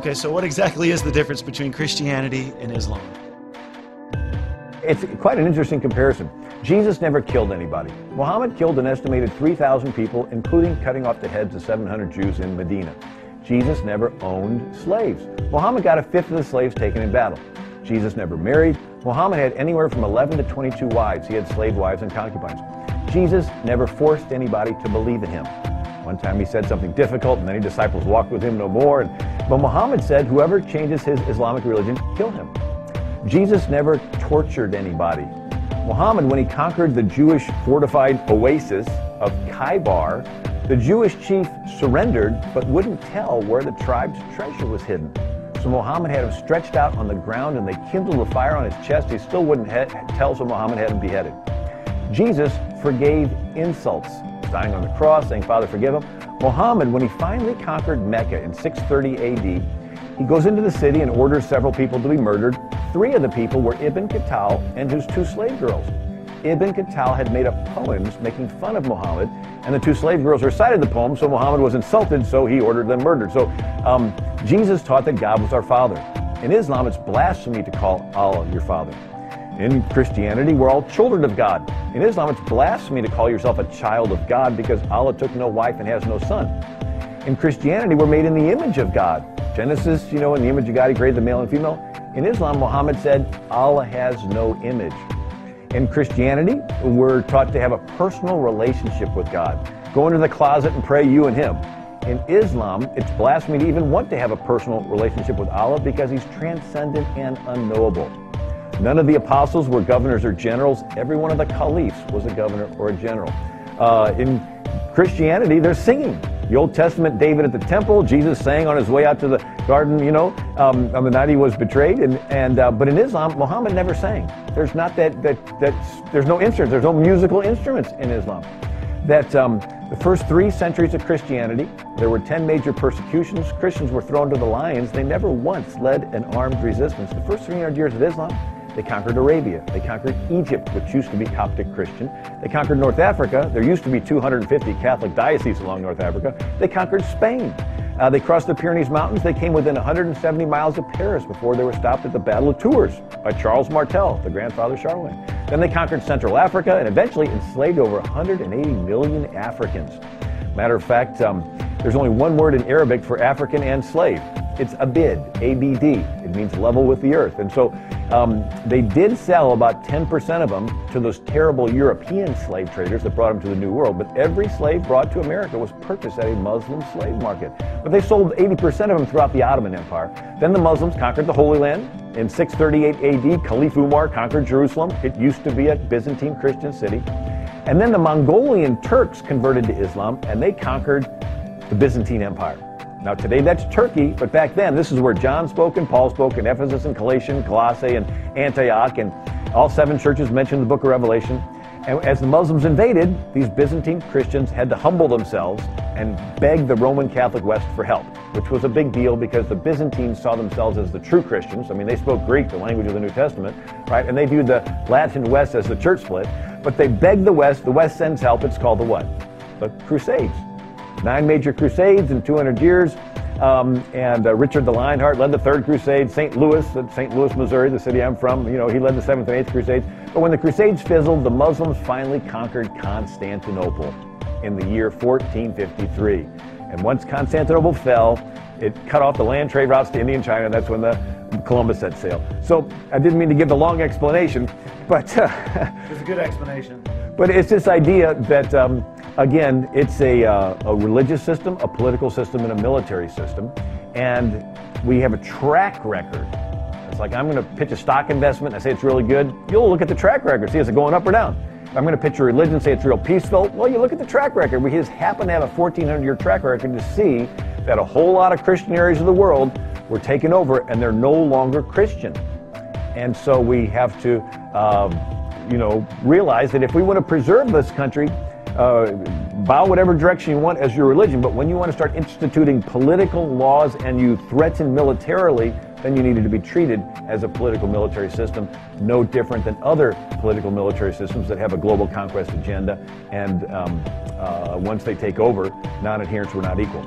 Okay, so what exactly is the difference between Christianity and Islam? It's quite an interesting comparison. Jesus never killed anybody. Muhammad killed an estimated 3,000 people, including cutting off the heads of 700 Jews in Medina. Jesus never owned slaves. Muhammad got a fifth of the slaves taken in battle. Jesus never married. Muhammad had anywhere from 11 to 22 wives. He had slave wives and concubines. Jesus never forced anybody to believe in him. One time he said something difficult, and many disciples walked with him no more. But Muhammad said, whoever changes his Islamic religion, kill him. Jesus never tortured anybody. Muhammad, when he conquered the Jewish fortified oasis of Khaybar, the Jewish chief surrendered but wouldn't tell where the tribe's treasure was hidden. So Muhammad had him stretched out on the ground, and they kindled a fire on his chest. He still wouldn't tell, so Muhammad had him beheaded. Jesus forgave insults, dying on the cross, saying, Father, forgive him. Muhammad, when he finally conquered Mecca in 630 AD, he goes into the city and orders several people to be murdered. 3 of the people were Ibn Khattal and his 2 slave girls. Ibn Khattal had made up poems making fun of Muhammad, and the 2 slave girls recited the poem, so Muhammad was insulted, so he ordered them murdered. So Jesus taught that God was our Father. In Islam, it's blasphemy to call Allah your Father. In Christianity, we're all children of God. In Islam, it's blasphemy to call yourself a child of God because Allah took no wife and has no son. In Christianity, we're made in the image of God. Genesis, in the image of God, he created the male and female. In Islam, Muhammad said, Allah has no image. In Christianity, we're taught to have a personal relationship with God. Go into the closet and pray, you and him. In Islam, it's blasphemy to even want to have a personal relationship with Allah because he's transcendent and unknowable. None of the apostles were governors or generals. Every one of the caliphs was a governor or a general. In Christianity, they're singing. The Old Testament, David at the temple, Jesus sang on his way out to the garden, on the night he was betrayed. But in Islam, Muhammad never sang. There's not there's no instruments, there's no musical instruments in Islam. The first 3 centuries of Christianity, there were 10 major persecutions. Christians were thrown to the lions. They never once led an armed resistance. The first 300 years of Islam, they conquered Arabia. They conquered Egypt, which used to be Coptic Christian. They conquered North Africa. There used to be 250 Catholic dioceses along North Africa. They conquered Spain. They crossed the Pyrenees Mountains. They came within 170 miles of Paris before they were stopped at the Battle of Tours by Charles Martel, the grandfather of Charlemagne. Then they conquered Central Africa and eventually enslaved over 180 million Africans. Matter of fact, there's only one word in Arabic for African and slave. It's abid, A-B-D. It means level with the earth. And so they did sell about 10% of them to those terrible European slave traders that brought them to the New World. But every slave brought to America was purchased at a Muslim slave market. But they sold 80% of them throughout the Ottoman Empire. Then the Muslims conquered the Holy Land. In 638 AD, Caliph Umar conquered Jerusalem. It used to be a Byzantine Christian city. And then the Mongolian Turks converted to Islam, and they conquered the Byzantine Empire. Now today that's Turkey, but back then this is where John spoke and Paul spoke in Ephesus and Colossae, Colossae and Antioch, and all 7 churches mentioned in the book of Revelation. And as the Muslims invaded, these Byzantine Christians had to humble themselves and beg the Roman Catholic West for help, which was a big deal because the Byzantines saw themselves as the true Christians. I mean, they spoke Greek, the language of the New Testament, right? And they viewed the Latin West as the church split. But they begged the West sends help. It's called the what? The Crusades. 9 major crusades in 200 years. Richard the Lionheart led the 3rd crusade. St. Louis, Missouri, the city I'm from, he led the 7th and 8th crusades. But when the crusades fizzled, the Muslims finally conquered Constantinople in the year 1453. And once Constantinople fell, it cut off the land trade routes to India and China. That's when Columbus set sail. So I didn't mean to give the long explanation, but it's a good explanation. But it's this idea that, again, it's a religious system, a political system, and a military system. And we have a track record. It's like I'm going to pitch a stock investment and I say it's really good. You'll look at the track record, see is it going up or down. If I'm going to pitch a religion, say it's real peaceful. Well, you look at the track record. We just happen to have a 1,400-year track record to see that a whole lot of Christian areas of the world were taken over and they're no longer Christian. And so we have to realize that if we want to preserve this country, bow whatever direction you want as your religion, but when you want to start instituting political laws and you threaten militarily, then you needed to be treated as a political military system, no different than other political military systems that have a global conquest agenda, and once they take over, non-adherents were not equal.